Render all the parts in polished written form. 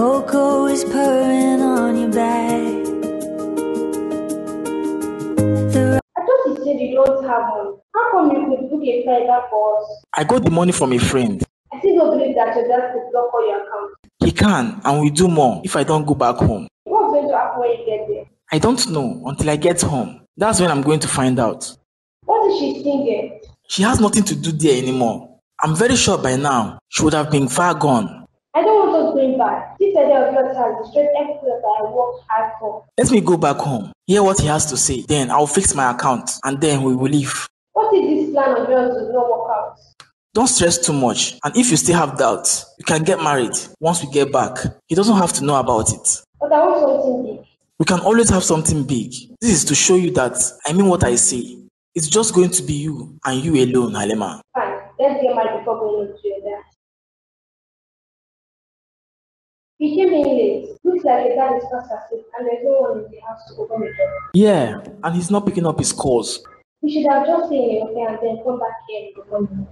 Coco is purring on your back. I thought you said you don't have one. How come you could book a flight back for us? I got the money from a friend. I still don't believe that your dad could block all your accounts. He can and will do more if I don't go back home. What's going to happen when you get there? I don't know until I get home. That's when I'm going to find out. What is she thinking? She has nothing to do there anymore. I'm very sure by now she would have been far gone. I don't want us going back. This idea of yours has destroyed everything that I worked hard for. Let me go back home, hear what he has to say, then I'll fix my account and then we will leave. What if this plan of yours does not work out? Don't stress too much, and if you still have doubts, you can get married once we get back. He doesn't have to know about it. But I want something big. We can always have something big. This is to show you that I mean what I say. It's just going to be you and you alone, Halima. Fine, let's get married before going to your dad. He came in late. Looks like your dad is fast asleep and there's no one in the house to open the door. Yeah, and he's not picking up his calls. We should have just stayed in your hotel and then come back here in the morning.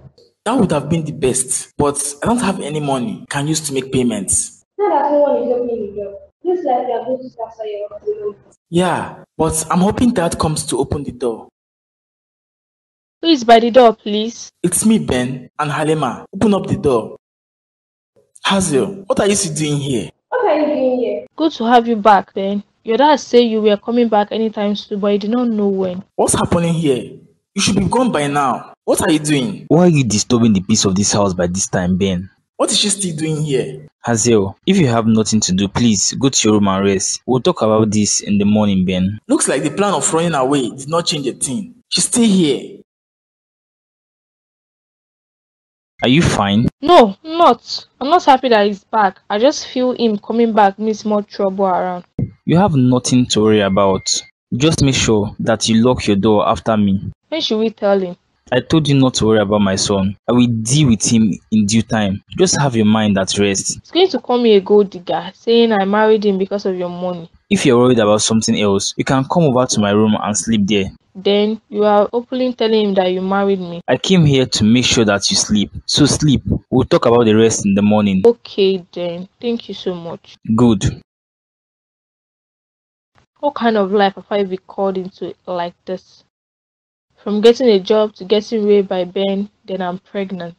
That would have been the best, but I don't have any money can use to make payments. Now that no one is opening the door, looks like we are going to transfer your hotel. Yeah, but I'm hoping Dad comes to open the door. Who is by the door, please? It's me, Ben, and Halima. Open up the door. Hazel, what are you still doing here? What are you doing here? Good to have you back, Ben. Your dad said you were coming back anytime soon, but he did not know when. What's happening here? You should be gone by now. What are you doing? Why are you disturbing the peace of this house by this time, Ben? What is she still doing here? Hazel, if you have nothing to do, please go to your room and rest. We'll talk about this in the morning, Ben. Looks like the plan of running away did not change a thing. She's still here. Are you fine? No, I'm not. I'm not happy that he's back. I just feel him coming back means more trouble around. You have nothing to worry about. Just make sure that you lock your door after me. When should we tell him? I told you not to worry about my son. I will deal with him in due time. Just have your mind at rest. He's going to call me a gold digger, saying I married him because of your money. If you're worried about something else, you can come over to my room and sleep there. Then you are openly telling him that you married me. I came here to make sure that you sleep. So sleep. We'll talk about the rest in the morning. Okay then. Thank you so much. Good. What kind of life have I been called into like this? From getting a job to getting raped by Ben, then I'm pregnant.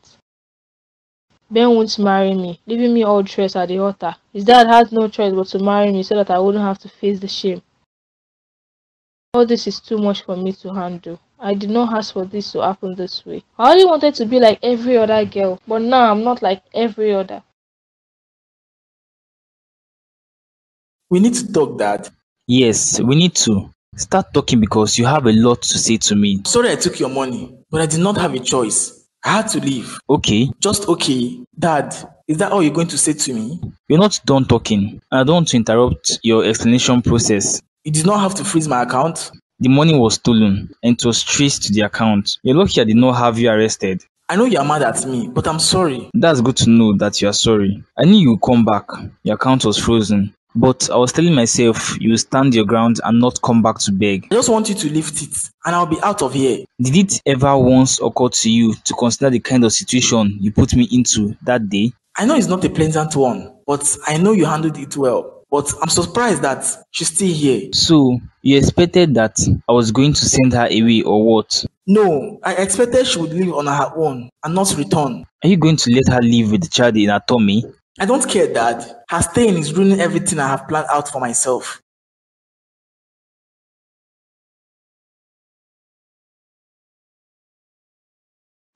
Ben won't marry me, leaving me all dressed at the altar. His dad had no choice but to marry me so that I wouldn't have to face the shame. All this is too much for me to handle. I did not ask for this to happen this way. I only wanted to be like every other girl, but now I'm not like every other. We need to talk, Dad. Yes, we need to. Start talking because you have a lot to say to me. Sorry I took your money, but I did not have a choice. I had to leave. Okay. Just okay. Dad, is that all you're going to say to me? You're not done talking. I don't want to interrupt your explanation process. You did not have to freeze my account? The money was stolen and it was traced to the account. You're lucky I did not have you arrested. I know you're mad at me, but I'm sorry. That's good to know that you are sorry. I knew you would come back. Your account was frozen. But I was telling myself you will stand your ground and not come back to beg. I just want you to lift it and I'll be out of here. Did it ever once occur to you to consider the kind of situation you put me into that day? I know it's not a pleasant one, but I know you handled it well. But I'm surprised that she's still here. So, you expected that I was going to send her away or what? No, I expected she would leave on her own and not return. Are you going to let her live with the child in her tummy? I don't care, Dad. Her staying is ruining everything I have planned out for myself.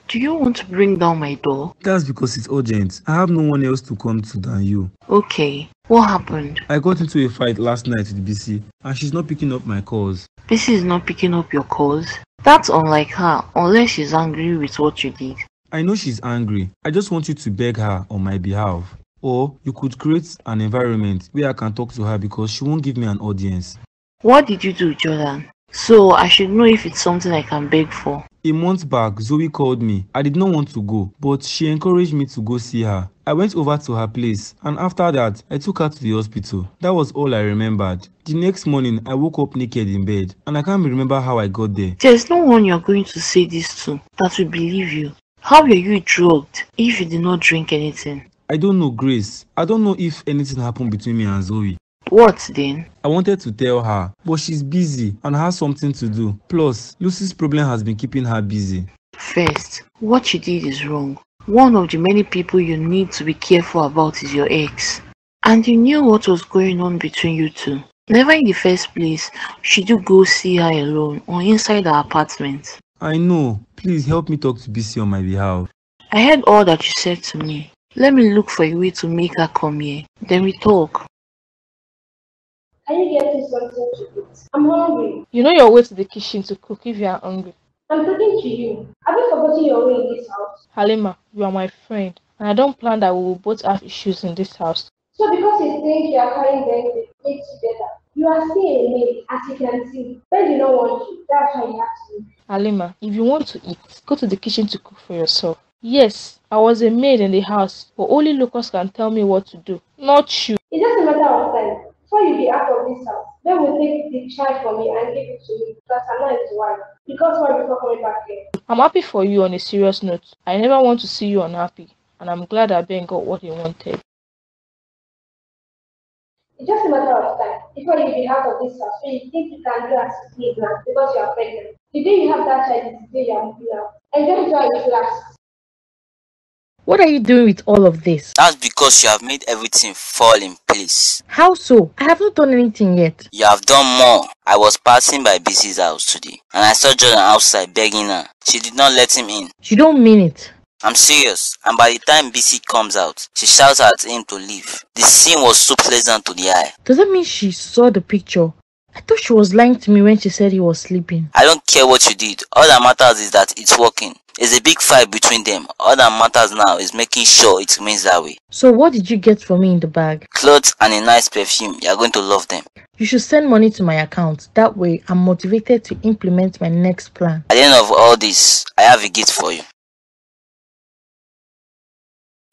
Do you want to bring down my door? That's because it's urgent. I have no one else to come to than you. Okay. What happened? I got into a fight last night with BC and she's not picking up my calls. BC is not picking up your calls? That's unlike her, unless she's angry with what you did. I know she's angry. I just want you to beg her on my behalf. Or you could create an environment where I can talk to her because she won't give me an audience. What did you do, Jordan? So I should know if it's something I can beg for. A month back, Zoe called me. I did not want to go, but she encouraged me to go see her. I went over to her place and after that, I took her to the hospital. That was all I remembered. The next morning, I woke up naked in bed and I can't remember how I got there. There's no one you're going to say this to that will believe you. How were you drugged if you did not drink anything? I don't know, Grace. I don't know if anything happened between me and Zoe. What then? I wanted to tell her, but she's busy and has something to do. Plus, Lucy's problem has been keeping her busy. First, what you did is wrong. One of the many people you need to be careful about is your ex. And you knew what was going on between you two. Never in the first place should you go see her alone or inside her apartment. I know. Please help me talk to BC on my behalf. I heard all that you said to me. Let me look for a way to make her come here. Then we talk. Are you getting something to eat? I'm hungry. You know your way to the kitchen to cook if you are hungry. I'm talking to you. Have you forgotten your way in this house? Halima, you are my friend, and I don't plan that we will both have issues in this house. So because you think you are carrying them to play together, you are still a maid, as you can see. Ben do not want you. That's why you have to leave. Halima, if you want to eat, go to the kitchen to cook for yourself. Yes, I was a maid in the house, but only Lucas can tell me what to do, not you. It's just a matter of time. Before you be out of this house, Ben will take the child from me and give it to me because I'm not his wife. Because why before coming back here? I'm happy for you on a serious note. I never want to see you unhappy, and I'm glad that Ben got what he wanted. It's just a matter of time before you be out of this house. So you think you can do as you need now because you are pregnant. The day you have that child is the day you are moving out. Enjoy it while it lasts. What are you doing with all of this? That's because you have made everything fall in place. How so? I have not done anything yet. You have done more. I was passing by BC's house today, and I saw Jordan outside begging her. She did not let him in. You don't mean it. I'm serious, and by the time BC comes out, she shouts at him to leave. The scene was so pleasant to the eye. Does that mean she saw the picture? I thought she was lying to me when she said he was sleeping. I don't care what you did. All that matters is that it's working. There's a big fight between them. All that matters now is making sure it remains that way. So what did you get for me in the bag? Clothes and a nice perfume. You're going to love them. You should send money to my account. That way, I'm motivated to implement my next plan. At the end of all this, I have a gift for you.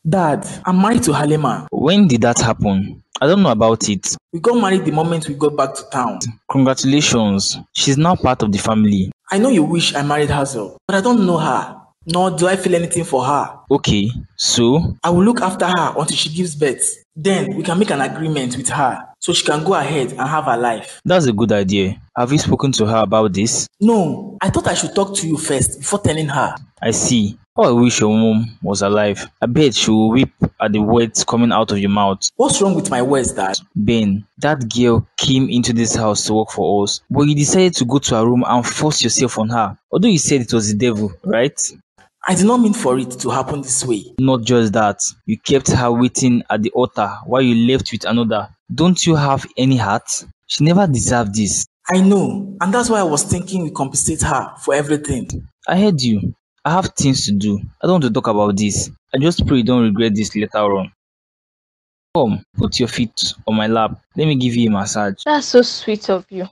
Dad, I'm married to Halima. When did that happen? I don't know about it. We got married the moment we got back to town. Congratulations. She's now part of the family. I know you wish I married Hazel, but I don't know her. Nor do I feel anything for her. Okay, so? I will look after her until she gives birth. Then we can make an agreement with her so she can go ahead and have her life. That's a good idea. Have you spoken to her about this? No, I thought I should talk to you first before telling her. I see. Oh, I wish your mom was alive. I bet she will weep at the words coming out of your mouth. What's wrong with my words, Dad? Ben, that girl came into this house to work for us, but you decided to go to her room and force yourself on her. Although you said it was the devil, right? I did not mean for it to happen this way. Not just that, you kept her waiting at the altar while you left with another. Don't you have any heart? She never deserved this. I know, and that's why I was thinking we compensate her for everything. I heard you. I have things to do. I don't want to talk about this. I just pray you don't regret this later on. Come, put your feet on my lap. Let me give you a massage. That's so sweet of you.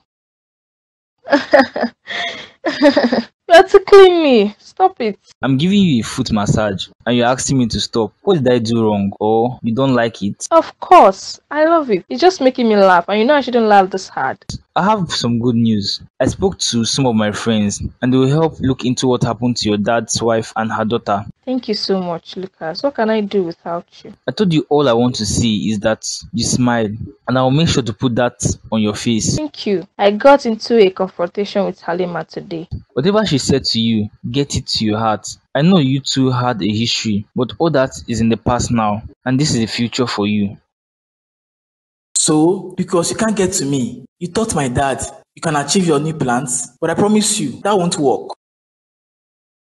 You are tickling me. Stop it. I'm giving you a foot massage and you're asking me to stop. What did I do wrong? Or you don't like it? Of course. I love it. It's just making me laugh, and you know I shouldn't laugh this hard. I have some good news. I spoke to some of my friends and they will help look into what happened to your dad's wife and her daughter. Thank you so much, Lucas. What can I do without you? I told you all I want to see is that you smile, and I will make sure to put that on your face. Thank you. I got into a confrontation with Halima today. Whatever she said to you, get it to your heart. I know you two had a history, but all that is in the past now, and this is the future for you. So, because you can't get to me, you taught my dad you can achieve your new plans, but I promise you that won't work.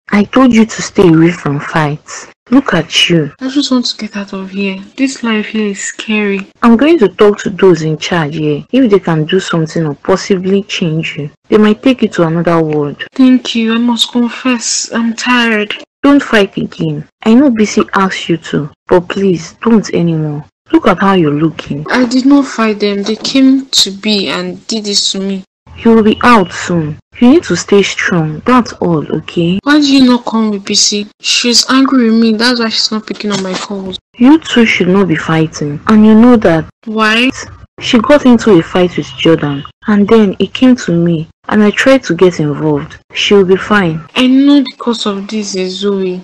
I told you to stay away from fights. Look at you. I just want to get out of here. This life here is scary. I'm going to talk to those in charge here. If they can do something or possibly change you, they might take you to another world. Thank you. I must confess, I'm tired. Don't fight again. I know BC asked you to, but please don't anymore. Look at how you're looking. I did not fight them. They came to be and did this to me. You will be out soon. You need to stay strong. That's all, okay? Why did you not come with BC? She's angry with me. That's why she's not picking up my calls. You two should not be fighting. And you know that. Why? She got into a fight with Jordan. And then it came to me. And I tried to get involved. She'll be fine. I know because of this is Zoe.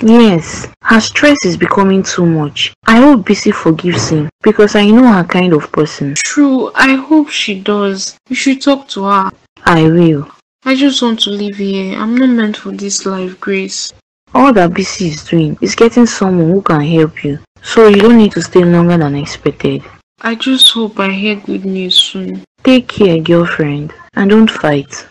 Yes, her stress is becoming too much. I hope BC forgives him because I know her kind of person. True, I hope she does. You should talk to her. I will. I just want to live here. I'm not meant for this life, Grace. All that BC is doing is getting someone who can help you, so you don't need to stay longer than expected. I just hope I hear good news soon. Take care, girlfriend, and don't fight.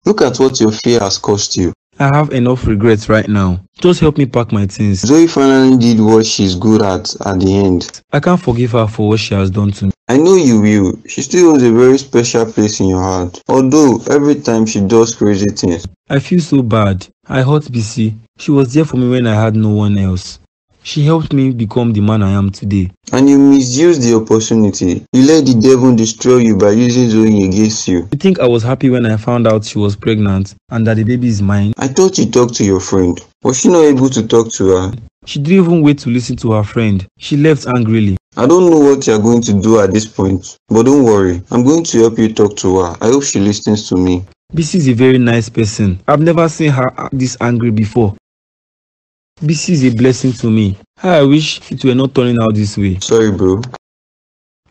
Look at what your fear has cost you. I have enough regrets right now. Just help me pack my things. Zoe finally did what she's good at the end. I can't forgive her for what she has done to me. I know you will. She still holds a very special place in your heart. Although every time she does crazy things. I feel so bad. I hurt BC. She was there for me when I had no one else. She helped me become the man I am today. And you misused the opportunity. You let the devil destroy you by using Zoe against you. You think I was happy when I found out she was pregnant and that the baby is mine? I thought you talked to your friend. Was she not able to talk to her? She didn't even wait to listen to her friend. She left angrily. I don't know what you're going to do at this point. But don't worry. I'm going to help you talk to her. I hope she listens to me. BC is a very nice person. I've never seen her this angry before. BC is a blessing to me. I wish it were not turning out this way. Sorry, bro.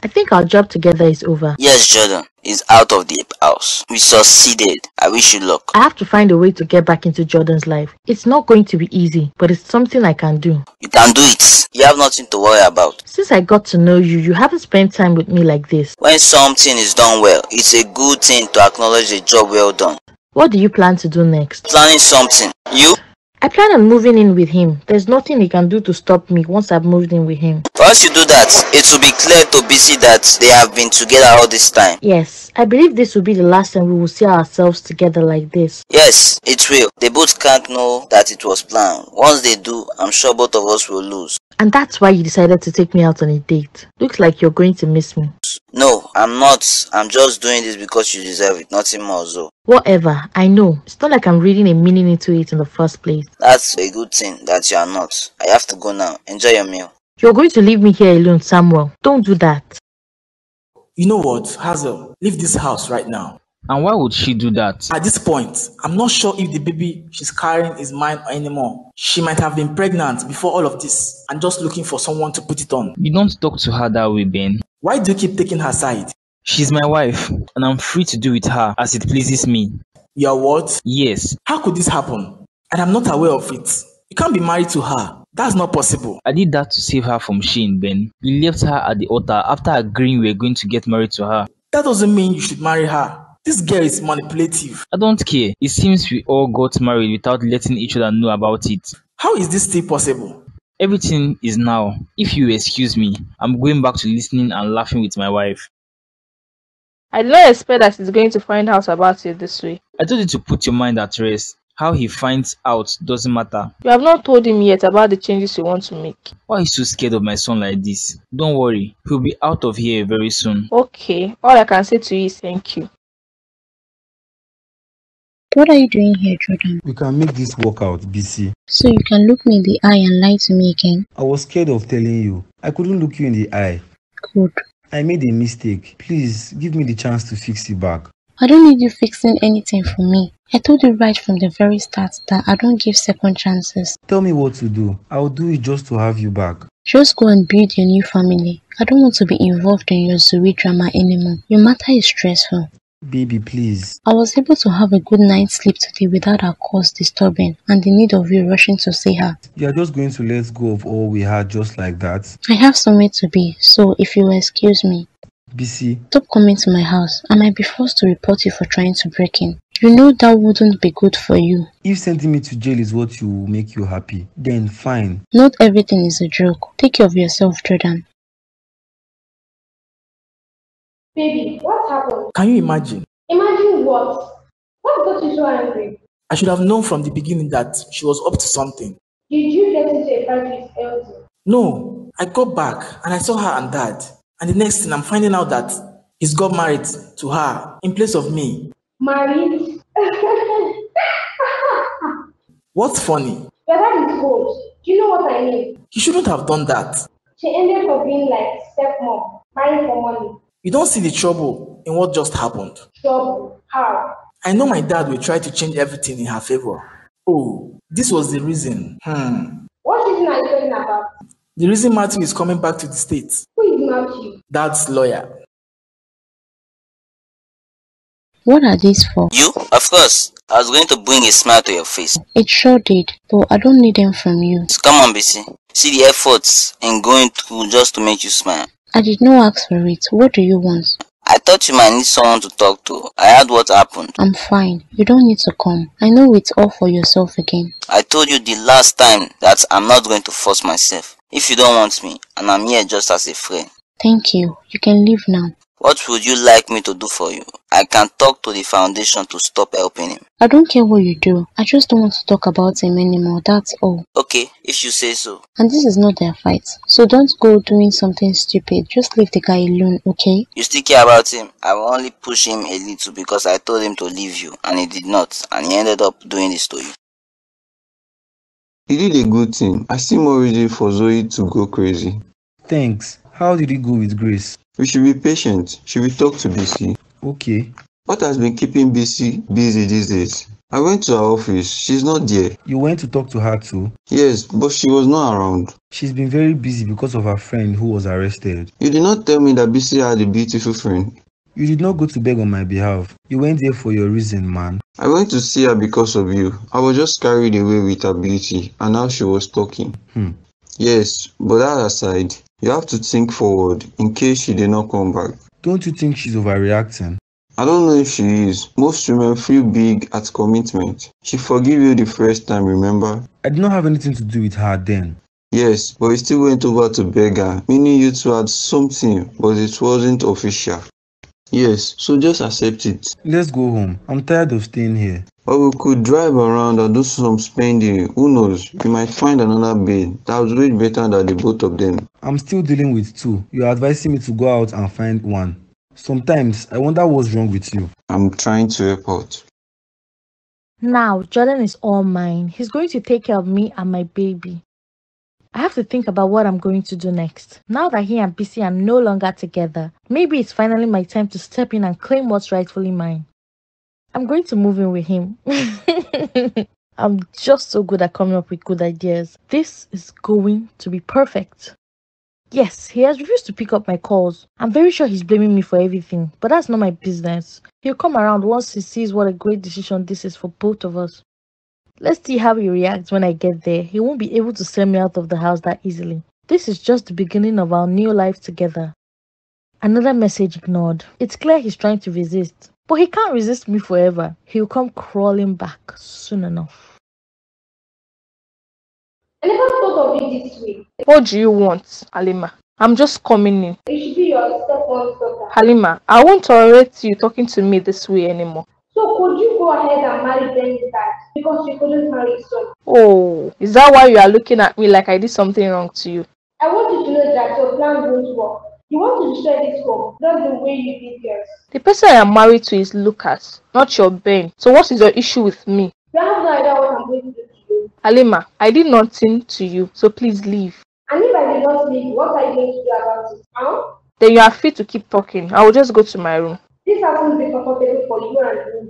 I think our job together is over. Yes, Jordan is out of the house. We succeeded. I wish you luck. I have to find a way to get back into Jordan's life. It's not going to be easy, but it's something I can do. You can do it. You have nothing to worry about. Since I got to know you, you haven't spent time with me like this. When something is done well, it's a good thing to acknowledge a job well done. What do you plan to do next? Planning something. You? I plan on moving in with him. There's nothing he can do to stop me once I've moved in with him. Once you do that, it will be clear to BC that they have been together all this time. Yes, I believe this will be the last time we will see ourselves together like this. Yes, it will. They both can't know that it was planned. Once they do, I'm sure both of us will lose. And that's why you decided to take me out on a date. Looks like you're going to miss me. No, I'm not. I'm just doing this because you deserve it. Nothing more, so. Whatever, I know. It's not like I'm reading a meaning into it in the first place. That's a good thing that you are not. I have to go now. Enjoy your meal. You're going to leave me here alone, Samuel. Don't do that. You know what, Hazel? Leave this house right now. And why would she do that? At this point, I'm not sure if the baby she's carrying is mine anymore. She might have been pregnant before all of this and just looking for someone to put it on. You don't talk to her that way, Ben. Why do you keep taking her side? She's my wife, and I'm free to do with her as it pleases me. You're what? Yes. How could this happen? And I'm not aware of it. You can't be married to her. That's not possible. I did that to save her from Shane, Ben. You left her at the altar after agreeing we were going to get married to her. That doesn't mean you should marry her. This girl is manipulative. I don't care. It seems we all got married without letting each other know about it. How is this still possible? Everything is now. If you excuse me, I'm going back to listening and laughing with my wife. I did not expect that he's going to find out about it this way. I told you to put your mind at rest. How he finds out doesn't matter. You have not told him yet about the changes you want to make. Why are you so scared of my son like this? Don't worry, he'll be out of here very soon. Okay, all I can say to you is thank you. What are you doing here, Jordan? We can make this work out, BC. So you can look me in the eye and lie to me again? I was scared of telling you. I couldn't look you in the eye. Good. I made a mistake. Please, give me the chance to fix it back. I don't need you fixing anything for me. I told you right from the very start that I don't give second chances. Tell me what to do. I'll do it just to have you back. Just go and build your new family. I don't want to be involved in your Zoe drama anymore. Your matter is stressful. Baby, please. I was able to have a good night's sleep today without our cause disturbing and the need of you rushing to see her. You're just going to let go of all we had just like that? I have somewhere to be, so if you will excuse me. BC. Stop coming to my house. I might be forced to report you for trying to break in. You know that wouldn't be good for you. If sending me to jail is what will make you happy, then fine. Not everything is a joke. Take care of yourself, Jordan. Baby, what happened? Can you imagine? Imagine what? What got you so angry? I should have known from the beginning that she was up to something. Did you get into a fight with Elsie? No, I got back and I saw her and Dad. And the next thing I'm finding out that he's got married to her in place of me. Married? What's funny? Your dad is old. Do you know what I mean? He shouldn't have done that. She ended up being like stepmom, marrying for money. You don't see the trouble in what just happened. Trouble? How? I know my dad will try to change everything in her favor. Oh, This was the reason. What reason are you talking about? The reason Matthew is coming back to the States. Who is Matthew? Dad's lawyer. What are these for? You? Of course. I was going to bring a smile to your face. It sure did, but I don't need them from you. So come on, BC. See the efforts in going through just to make you smile. I did not ask for it. What do you want? I thought you might need someone to talk to. I heard what happened. I'm fine. You don't need to come. I know it's all for yourself again. I told you the last time that I'm not going to force myself. If you don't want me, and I'm here just as a friend. Thank you. You can leave now. What would you like me to do for you? I can talk to the foundation to stop helping him. I don't care what you do. I just don't want to talk about him anymore. That's all. Okay, if you say so. And this is not their fight. So don't go doing something stupid. Just leave the guy alone, okay? You still care about him? I will only push him a little because I told him to leave you and he did not, and he ended up doing this to you. He did a good thing. I see more reason for Zoe to go crazy. Thanks. How did it go with Grace? We should be patient. Should we talk to BC? Okay. What has been keeping BC busy these days? I went to her office. She's not there. You went to talk to her too? Yes, but she was not around. She's been very busy because of her friend who was arrested. You did not tell me that BC had a beautiful friend. You did not go to beg on my behalf. You went there for your reason, man. I went to see her because of you. I was just carried away with her beauty and how she was talking. Yes, but that aside, you have to think forward in case she did not come back. Don't you think she's overreacting? I don't know if she is. Most women feel big at commitment. She forgave you the first time, remember? I did not have anything to do with her then. Yes, but you still went over to beg her, meaning you two had something, but it wasn't official. Yes, so just accept it. Let's go home. I'm tired of staying here. Or we could drive around and do some spending. Who knows? You might find another babe that was way better than the both of them. I'm still dealing with two. You're advising me to go out and find one. Sometimes I wonder what's wrong with you. I'm trying to help out. Now, Jordan is all mine. He's going to take care of me and my baby. I have to think about what I'm going to do next. Now that he and BC are no longer together, maybe it's finally my time to step in and claim what's rightfully mine. I'm going to move in with him. I'm just so good at coming up with good ideas. This is going to be perfect. Yes, he has refused to pick up my calls. I'm very sure he's blaming me for everything, but that's not my business. He'll come around once he sees what a great decision this is for both of us. Let's see how he reacts when I get there. He won't be able to send me out of the house that easily. This is just the beginning of our new life together. Another message ignored. It's clear he's trying to resist. But he can't resist me forever. He'll come crawling back soon enough. I never thought of it this way. What do you want, Halima? I'm just coming in. It should be your stepmom's daughter. Halima, I won't tolerate you talking to me this way anymore. So could you go ahead and marry Ben's dad because you couldn't marry his son? Oh, is that why you are looking at me like I did something wrong to you? I want you to know that your plan won't work. You want to destroy this home, not the way you did yours. The person I am married to is Lucas, not your Ben. So what is your issue with me? You have no idea what I'm going to do to you. Halima, I did nothing to you, so please leave. And if I did not leave, what are you going to do about it? Huh? Then you are free to keep talking. I will just go to my room. This hasn't been comfortable for you and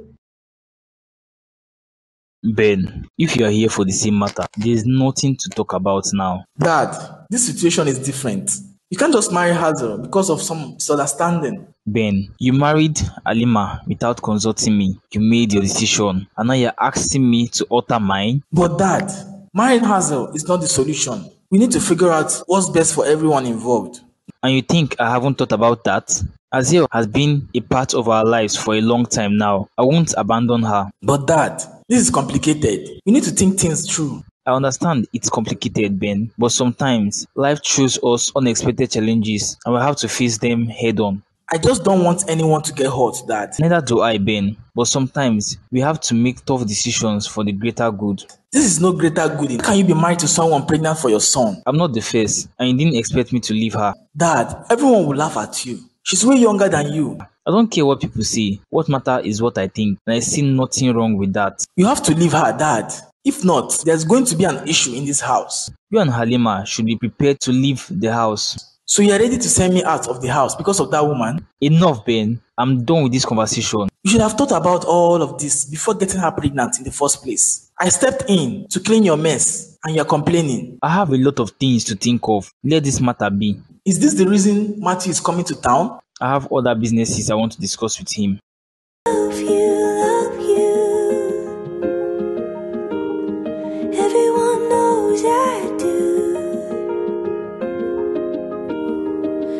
me. Ben, if you are here for the same matter, there is nothing to talk about now. Dad, this situation is different. You can't just marry Hazel because of some misunderstanding. Ben, you married Halima without consulting me. You made your decision, and now you're asking me to alter mine? But Dad, marrying Hazel is not the solution. We need to figure out what's best for everyone involved. And you think I haven't thought about that? Hazel has been a part of our lives for a long time now. I won't abandon her. But Dad, this is complicated. We need to think things through. I understand it's complicated, Ben, but sometimes life throws us unexpected challenges and we have to face them head on. I just don't want anyone to get hurt, Dad. Neither do I, Ben, but sometimes we have to make tough decisions for the greater good. This is no greater good. Can you be married to someone pregnant for your son? I'm not the first, and you didn't expect me to leave her. Dad, everyone will laugh at you. She's way younger than you. I don't care what people say. What matters is what I think, and I see nothing wrong with that. You have to leave her, Dad. If not, there's going to be an issue in this house. You and Halima should be prepared to leave the house. So you're ready to send me out of the house because of that woman? Enough, Ben. I'm done with this conversation. You should have thought about all of this before getting her pregnant in the first place. I stepped in to clean your mess and you're complaining. I have a lot of things to think of. Let this matter be. Is this the reason Matthew is coming to town? I have other businesses I want to discuss with him. Love you.